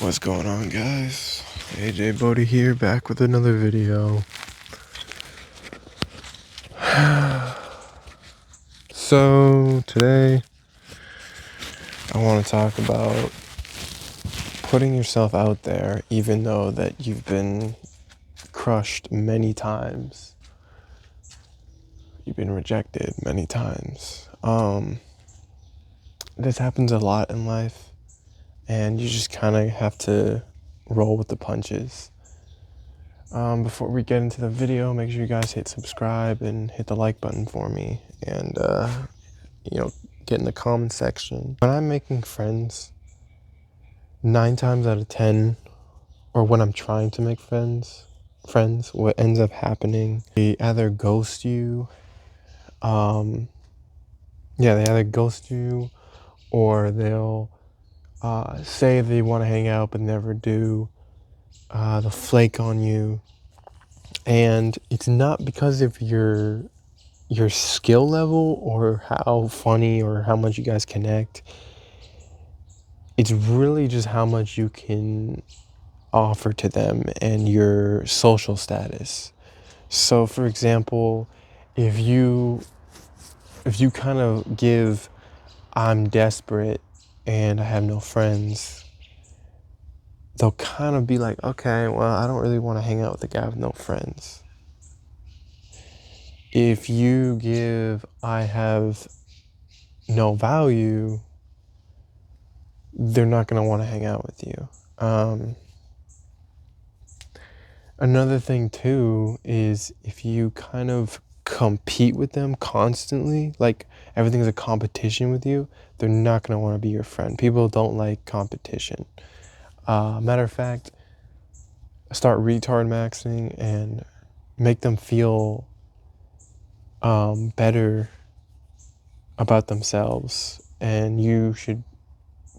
What's going on, guys? AJ Bodie here, back with another video. So today I want to talk about putting yourself out there even though that you've been crushed many times. You've been rejected many times. This happens a lot in life, and you just kind of have to roll with the punches. Before we get into the video, make sure you guys hit subscribe and hit the like button for me, and get in the comment section. When I'm making friends, 9 times out of 10, or when I'm trying to make friends, what ends up happening, they either ghost you. They either ghost you, or they'll say they want to hang out but never do. They'll flake on you, and it's not because of your skill level or how funny or how much you guys connect. It's really just how much you can offer to them and your social status. So for example, if you kind of give, I'm desperate and I have no friends, they'll kind of be like, okay, well, I don't really want to hang out with a guy with no friends. If you give, I have no value, they're not going to want to hang out with you. Another thing too is if you kind of compete with them constantly, like everything's a competition with you, they're not going to want to be your friend. People don't like competition. Matter of fact, start retard maxing and make them feel better about themselves, and you should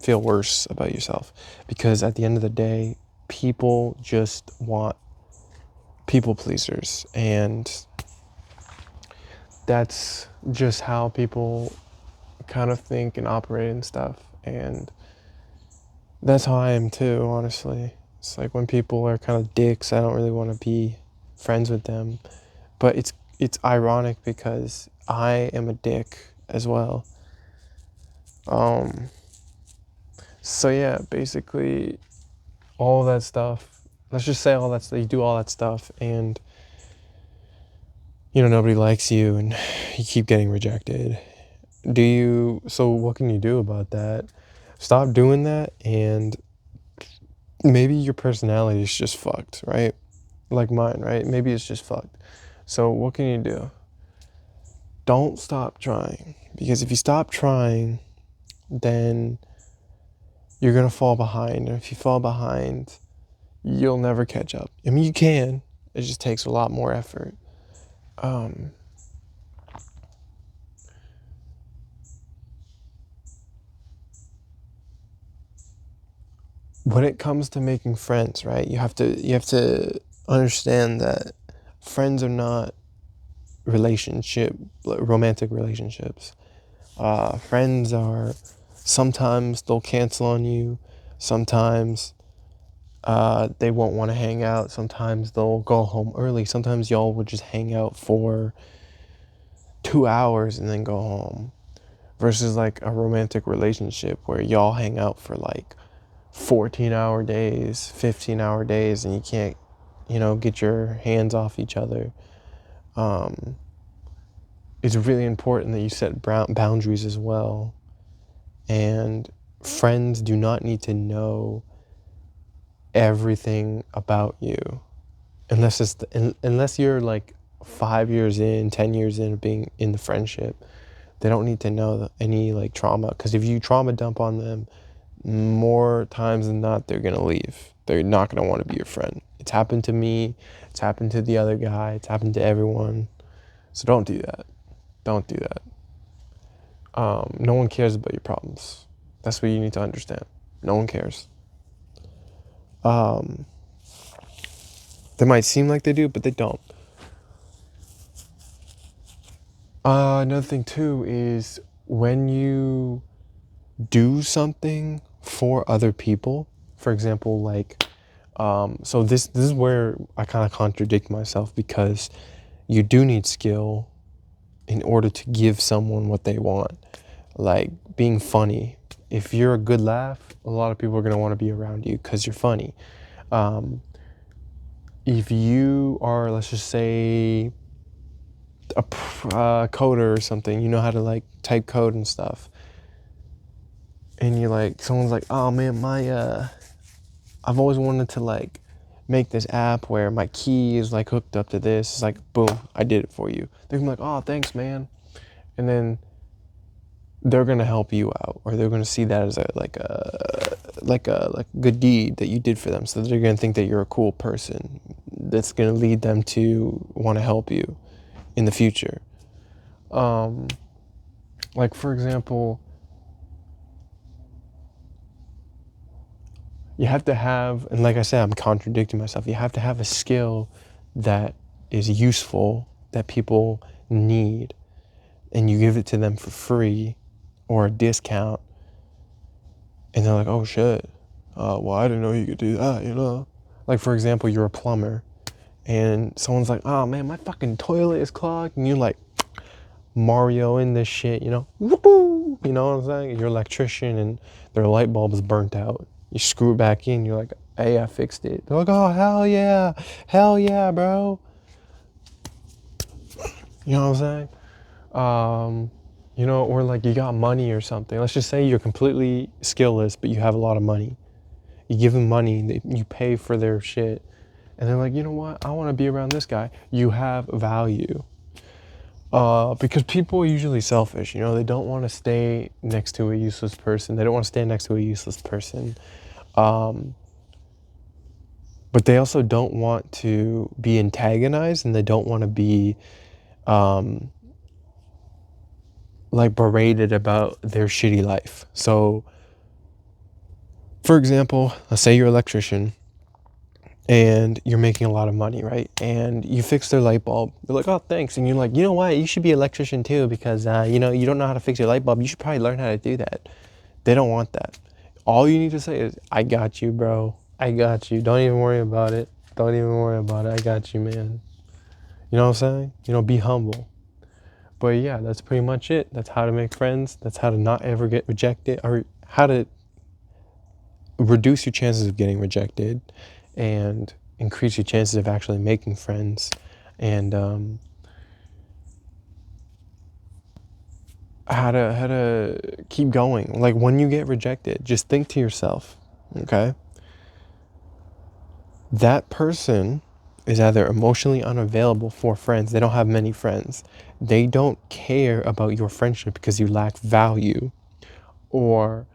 feel worse about yourself, because at the end of the day, people just want people pleasers, and that's just how people kind of think and operate and stuff. And that's how I am too, honestly. It's like when people are kind of dicks, I don't really want to be friends with them. But it's ironic because I am a dick as well. So yeah, basically all that stuff. Let's just say all that stuff. You do all that stuff, and nobody likes you, and you keep getting rejected. So what can you do about that? Stop doing that, and maybe your personality is just fucked, right? Like mine, right? Maybe it's just fucked. So what can you do? Don't stop trying, because if you stop trying, then you're going to fall behind. And if you fall behind, you'll never catch up. I mean, you can. It just takes a lot more effort. When it comes to making friends, right, you have to understand that friends are not romantic relationships. Friends are, sometimes they'll cancel on you, sometimes they won't want to hang out, sometimes they'll go home early, sometimes y'all would just hang out for 2 hours and then go home, versus like a romantic relationship where y'all hang out for like 14-hour days, 15-hour days, and you can't, get your hands off each other. It's really important that you set boundaries as well. And friends do not need to know everything about you, unless you're like 5 years in, 10 years in of being in the friendship. They don't need to know any like trauma, because if you trauma dump on them, more times than not, they're going to leave. They're not going to want to be your friend. It's happened to me. It's happened to the other guy. It's happened to everyone. So don't do that. Don't do that. No one cares about your problems. That's what you need to understand. No one cares. They might seem like they do, but they don't. Another thing too is when you do something for other people, For example, like, so this is where I kind of contradict myself, because you do need skill in order to give someone what they want. Like being funny. If you're a good laugh, a lot of people are gonna want to be around you because you're funny. Um, if you are, let's just say, a coder or something, you know how to like type code and stuff, and you're like, someone's like, oh man, I've always wanted to like make this app where my key is like hooked up to this. It's like, boom, I did it for you. They're gonna be like, oh, thanks, man. And then they're gonna help you out, or they're gonna see that as a good deed that you did for them. So they're gonna think that you're a cool person. That's gonna lead them to want to help you in the future. Like for example, you have to have, and like I said, I'm contradicting myself. You have to have a skill that is useful, that people need, and you give it to them for free or a discount, and they're like, oh shit, well, I didn't know you could do that, you know? Like for example, you're a plumber, and someone's like, oh man, my fucking toilet is clogged, and you're like, Mario in this shit, you know? Woo-hoo! You know what I'm saying? You're an electrician and their light bulb is burnt out. You screw it back in, you're like, hey, I fixed it. They're like, oh, hell yeah, bro. You know what I'm saying? You know, or like you got money or something. Let's just say you're completely skillless, but you have a lot of money. You give them money, you pay for their shit, and they're like, you know what? I want to be around this guy. You have value. Because people are usually selfish, you know, they don't want to stay next to a useless person. They don't want to stand next to a useless person. But they also don't want to be antagonized, and they don't want to be like berated about their shitty life. So, for example, let's say you're an electrician and you're making a lot of money, right? And you fix their light bulb. They're like, oh, thanks. And you're like, you know what? You should be an electrician too, because, you know, you don't know how to fix your light bulb. You should probably learn how to do that. They don't want that. All you need to say is, I got you, bro. I got you. Don't even worry about it. Don't even worry about it. I got you, man. You know what I'm saying? You know, be humble. But yeah, that's pretty much it. That's how to make friends. That's how to not ever get rejected, or how to reduce your chances of getting rejected and increase your chances of actually making friends. And how to keep going. Like when you get rejected, just think to yourself, okay, that person is either emotionally unavailable for friends. They don't have many friends. They don't care about your friendship because you lack value, or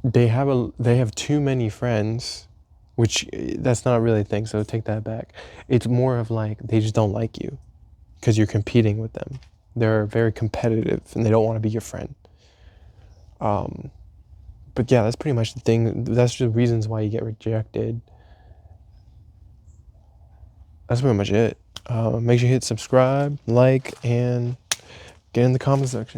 they have too many friends, which that's not really a thing. So take that back. It's more of like they just don't like you because you're competing with them. They're very competitive and they don't want to be your friend. But yeah, that's pretty much the thing. That's the reasons why you get rejected. That's pretty much it. Make sure you hit subscribe, like, and get in the comment section.